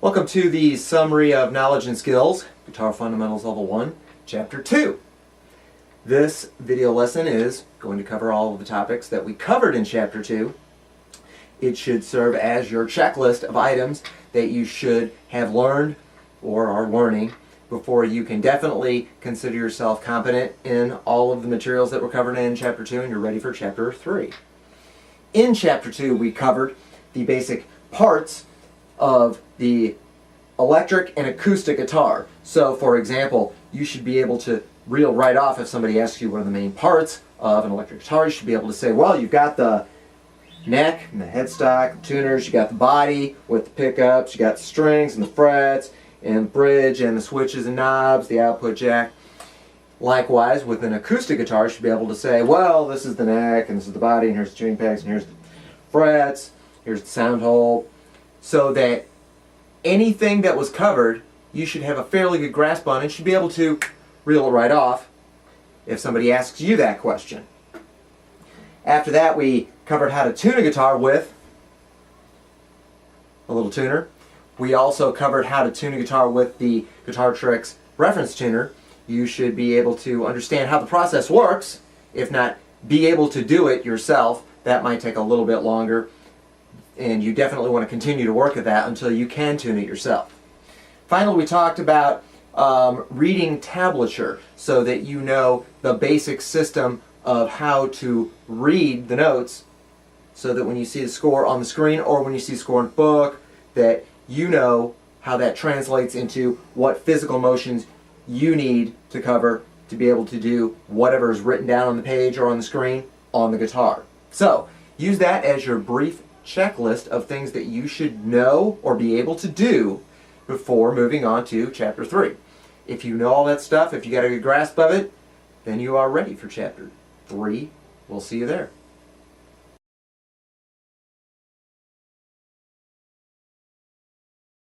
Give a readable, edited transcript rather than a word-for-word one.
Welcome to the Summary of Knowledge and Skills, Guitar Fundamentals Level 1, Chapter 2. This video lesson is going to cover all of the topics that we covered in Chapter 2. It should serve as your checklist of items that you should have learned or are learning before you can definitely consider yourself competent in all of the materials that were covered in Chapter 2 and you're ready for Chapter 3. In Chapter 2 we covered the basic parts of the electric and acoustic guitar. So for example, you should be able to reel right off if somebody asks you what are the main parts of an electric guitar. You should be able to say, well, you've got the neck and the headstock, the tuners, you got the body with the pickups, you got the strings and the frets and the bridge and the switches and knobs, the output jack. Likewise, with an acoustic guitar, you should be able to say, well, this is the neck and this is the body and here's the tuning pegs and here's the frets, here's the sound hole, so that anything that was covered you should have a fairly good grasp on and should be able to reel it right off if somebody asks you that question. After that, we covered how to tune a guitar with a little tuner. We also covered how to tune a guitar with the Guitar Tricks reference tuner. You should be able to understand how the process works, if not be able to do it yourself. That might take a little bit longer, and you definitely want to continue to work at that until you can tune it yourself. Finally, we talked about reading tablature so that you know the basic system of how to read the notes so that when you see the score on the screen or when you see the score in the book, that you know how that translates into what physical motions you need to cover to be able to do whatever is written down on the page or on the screen on the guitar. So, use that as your brief checklist of things that you should know or be able to do before moving on to Chapter 3. If you know all that stuff, if you got a good grasp of it, then you are ready for Chapter 3. We'll see you there.